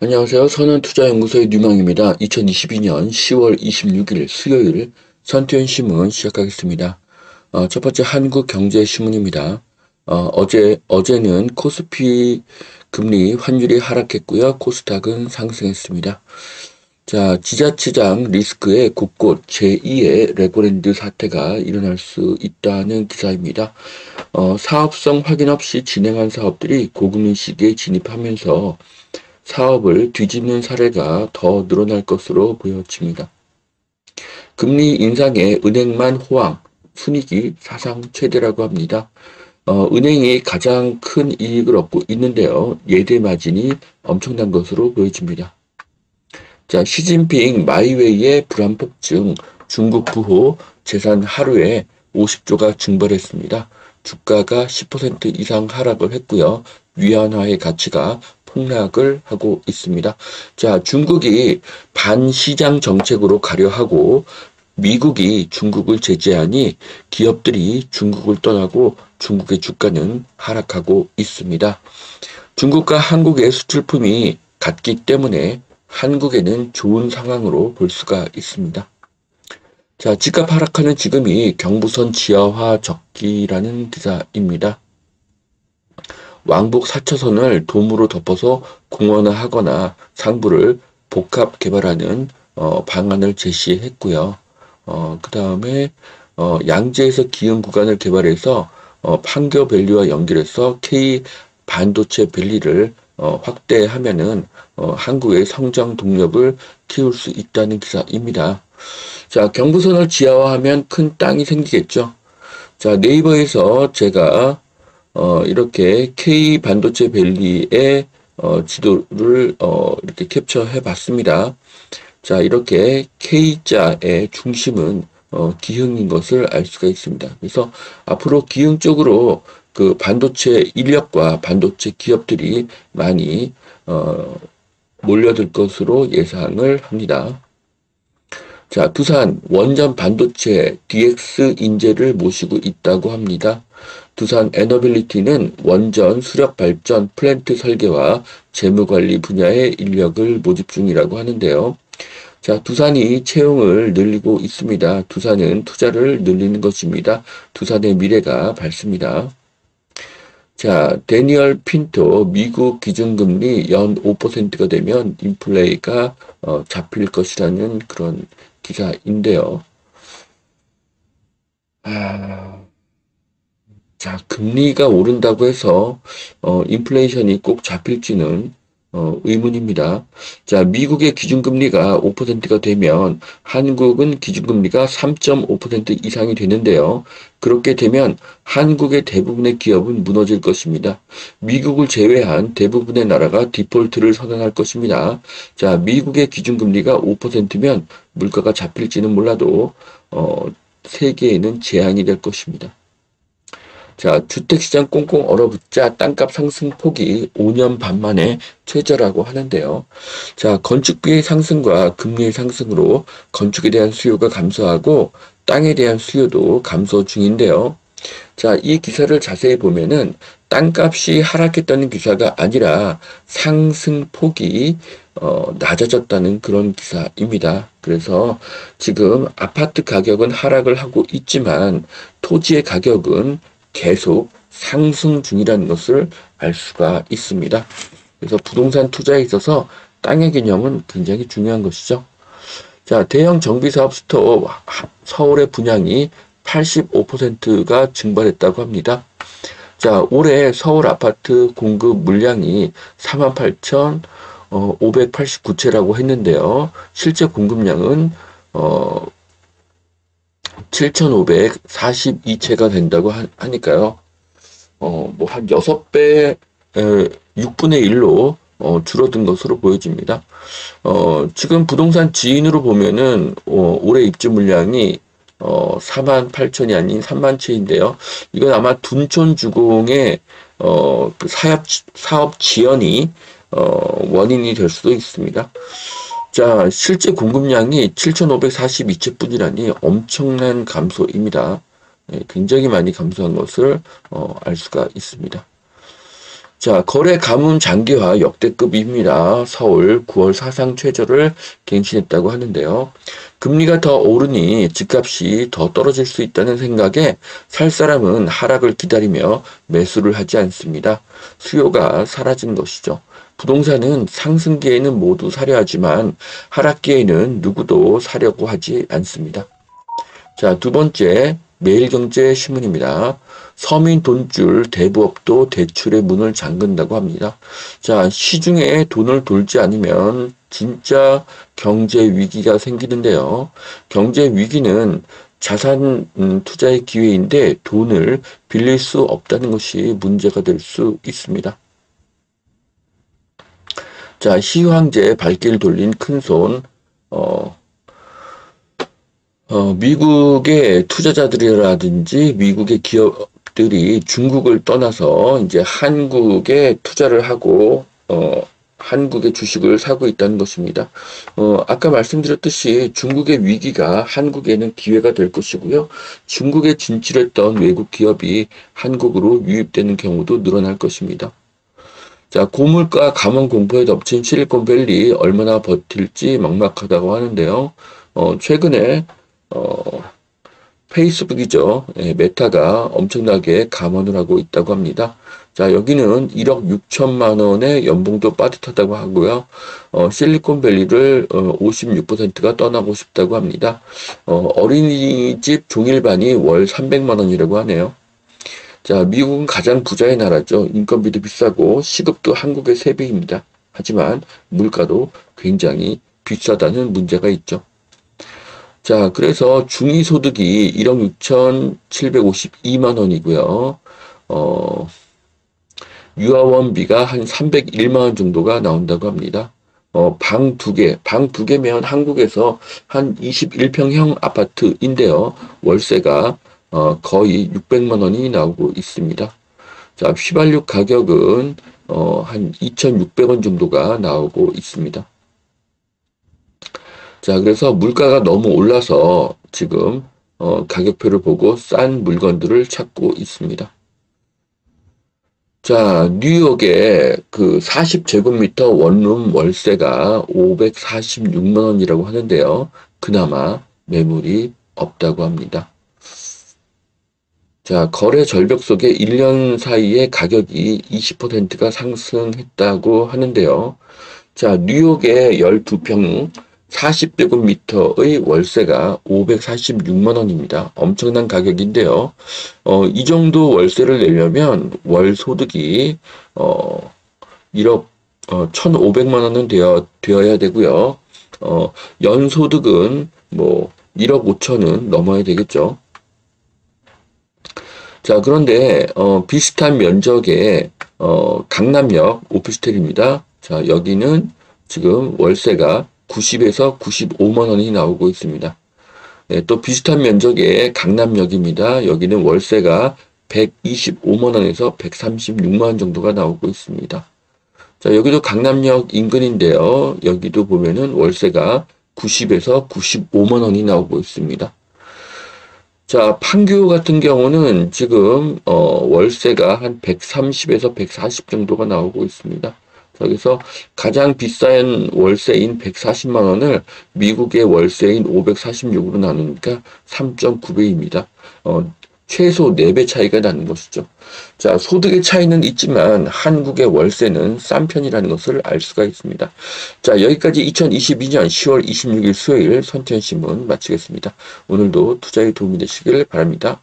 안녕하세요. 선은투자연구소의 뉴망입니다. 2022년 10월 26일 수요일 선투연신문 시작하겠습니다. 첫 번째 한국경제신문입니다. 어제는 코스피 금리 환율이 하락했고요. 코스닥은 상승했습니다. 자, 지자체장 리스크에 곳곳 제2의 레고랜드 사태가 일어날 수 있다는 기사입니다. 사업성 확인 없이 진행한 사업들이 고금리 시기에 진입하면서 사업을 뒤집는 사례가 더 늘어날 것으로 보여집니다. 금리 인상에 은행만 호황, 순이익이 사상 최대라고 합니다. 은행이 가장 큰 이익을 얻고 있는데요. 예대 마진이 엄청난 것으로 보여집니다. 자, 시진핑 마이웨이의 불안 폭증, 중국 부호 재산 하루에 50조가 증발했습니다. 주가가 10% 이상 하락을 했고요. 위안화의 가치가 폭락을 하고 있습니다. 자, 중국이 반시장 정책으로 가려 하고 미국이 중국을 제재하니 기업들이 중국을 떠나고 중국의 주가는 하락하고 있습니다. 중국과 한국의 수출품이 같기 때문에 한국에는 좋은 상황으로 볼 수가 있습니다. 자, 집값 하락하는 지금이 경부선 지하화 적기라는 기사입니다. 왕복 4차선을 도무로 덮어서 공원화하거나 상부를 복합 개발하는 방안을 제시했고요. 그 다음에 양재에서 기흥 구간을 개발해서 판교 밸리와 연결해서 K 반도체 밸리를 확대하면은 한국의 성장 동력을 키울 수 있다는 기사입니다. 자, 경부선을 지하화하면 큰 땅이 생기겠죠. 자, 네이버에서 제가 이렇게 K 반도체 밸리의 지도를 이렇게 캡처해 봤습니다. 자, 이렇게 K자의 중심은 기흥인 것을 알 수가 있습니다. 그래서 앞으로 기흥 쪽으로 그 반도체 인력과 반도체 기업들이 많이 몰려들 것으로 예상을 합니다. 자, 두산 원전 반도체 DX 인재를 모시고 있다고 합니다. 두산 에너빌리티는 원전 수력 발전 플랜트 설계와 재무관리 분야의 인력을 모집 중이라고 하는데요. 자, 두산이 채용을 늘리고 있습니다. 두산은 투자를 늘리는 것입니다. 두산의 미래가 밝습니다. 자, 데니얼 핀토 미국 기준금리 연 5%가 되면 인플레이가 잡힐 것이라는 그런 기사인데요. 자, 금리가 오른다고 해서 인플레이션이 꼭 잡힐지는 의문입니다. 자, 미국의 기준금리가 5%가 되면 한국은 기준금리가 3.5% 이상이 되는데요. 그렇게 되면 한국의 대부분의 기업은 무너질 것입니다. 미국을 제외한 대부분의 나라가 디폴트를 선언할 것입니다. 자, 미국의 기준금리가 5%면 물가가 잡힐지는 몰라도 세계에는 재앙이 될 것입니다. 자, 주택시장 꽁꽁 얼어붙자 땅값 상승폭이 5년 반 만에 최저라고 하는데요. 자, 건축비의 상승과 금리의 상승으로 건축에 대한 수요가 감소하고 땅에 대한 수요도 감소 중인데요. 자, 이 기사를 자세히 보면은 땅값이 하락했다는 기사가 아니라 상승폭이 낮아졌다는 그런 기사입니다. 그래서 지금 아파트 가격은 하락을 하고 있지만 토지의 가격은 계속 상승 중이라는 것을 알 수가 있습니다. 그래서 부동산 투자에 있어서 땅의 개념은 굉장히 중요한 것이죠. 자, 대형 정비사업 스토어 서울의 분양이 85%가 증발했다고 합니다. 자, 올해 서울 아파트 공급 물량이 48,589채라고 했는데요. 실제 공급량은 7,542채가 된다고 하니까요. 뭐 한 6배, 6분의 1로 줄어든 것으로 보여집니다. 지금 부동산 지인으로 보면은 올해 입주 물량이 48,000이 아닌 3만 채인데요. 이건 아마 둔촌 주공의 그 사업 지연이 원인이 될 수도 있습니다. 자, 실제 공급량이 7,542채 뿐이라니 엄청난 감소입니다. 굉장히 많이 감소한 것을 알 수가 있습니다. 자, 거래 가뭄 장기화 역대급입니다. 서울 9월 사상 최저를 갱신했다고 하는데요. 금리가 더 오르니 집값이 더 떨어질 수 있다는 생각에 살 사람은 하락을 기다리며 매수를 하지 않습니다. 수요가 사라진 것이죠. 부동산은 상승기에는 모두 사려 하지만 하락기에는 누구도 사려고 하지 않습니다. 자, 두 번째, 매일경제신문입니다. 서민 돈줄 대부업도 대출의 문을 잠근다고 합니다. 자, 시중에 돈을 돌지 않으면 진짜 경제 위기가 생기는데요. 경제 위기는 자산 투자의 기회인데 돈을 빌릴 수 없다는 것이 문제가 될 수 있습니다. 자, 시황제 발길 돌린 큰손, 미국의 투자자들이라든지 미국의 기업들이 중국을 떠나서 이제 한국에 투자를 하고, 한국의 주식을 사고 있다는 것입니다. 아까 말씀드렸듯이 중국의 위기가 한국에는 기회가 될 것이고요. 중국에 진출했던 외국 기업이 한국으로 유입되는 경우도 늘어날 것입니다. 자, 고물가 감원 공포에 덮친 실리콘밸리 얼마나 버틸지 막막하다고 하는데요. 최근에 페이스북이죠. 예, 메타가 엄청나게 감원을 하고 있다고 합니다. 자, 여기는 1억 6천만 원의 연봉도 빠듯하다고 하고요. 실리콘밸리를 56%가 떠나고 싶다고 합니다. 어린이집 종일반이 월 300만 원이라고 하네요. 자, 미국은 가장 부자의 나라죠. 인건비도 비싸고 시급도 한국의 3배입니다. 하지만 물가도 굉장히 비싸다는 문제가 있죠. 자, 그래서 중위소득이 1억 6,752만 원이고요. 유아원비가 한 301만 원 정도가 나온다고 합니다. 방 2개, 방 2개면 한국에서 한 21평형 아파트인데요. 월세가 거의 600만 원이 나오고 있습니다. 자, 휘발유 가격은 한 2,600원 정도가 나오고 있습니다. 자, 그래서 물가가 너무 올라서 지금 가격표를 보고 싼 물건들을 찾고 있습니다. 자, 뉴욕의 그 40제곱미터 원룸 월세가 546만 원이라고 하는데요. 그나마 매물이 없다고 합니다. 자, 거래 절벽 속에 1년 사이에 가격이 20%가 상승했다고 하는데요. 자, 뉴욕의 12평 40제곱미터의 월세가 546만 원입니다. 엄청난 가격인데요. 이 정도 월세를 내려면 월 소득이 1억 1,500만 원은 되어야 되고요. 연 소득은 뭐 1억 5천은 넘어야 되겠죠. 자, 그런데 비슷한 면적의 강남역 오피스텔입니다. 자, 여기는 지금 월세가 90에서 95만 원이 나오고 있습니다. 네, 또 비슷한 면적의 강남역입니다. 여기는 월세가 125만 원에서 136만 원 정도가 나오고 있습니다. 자, 여기도 강남역 인근인데요. 여기도 보면은 월세가 90에서 95만 원이 나오고 있습니다. 자, 판교 같은 경우는 지금 월세가 한 130에서 140 정도가 나오고 있습니다. 여기서 가장 비싼 월세인 140만 원을 미국의 월세인 546으로 나누니까 3.9배입니다. 최소 4배 차이가 나는 것이죠. 자, 소득의 차이는 있지만 한국의 월세는 싼 편이라는 것을 알 수가 있습니다. 자, 여기까지 2022년 10월 26일 수요일 선천신문 마치겠습니다. 오늘도 투자에 도움이 되시길 바랍니다.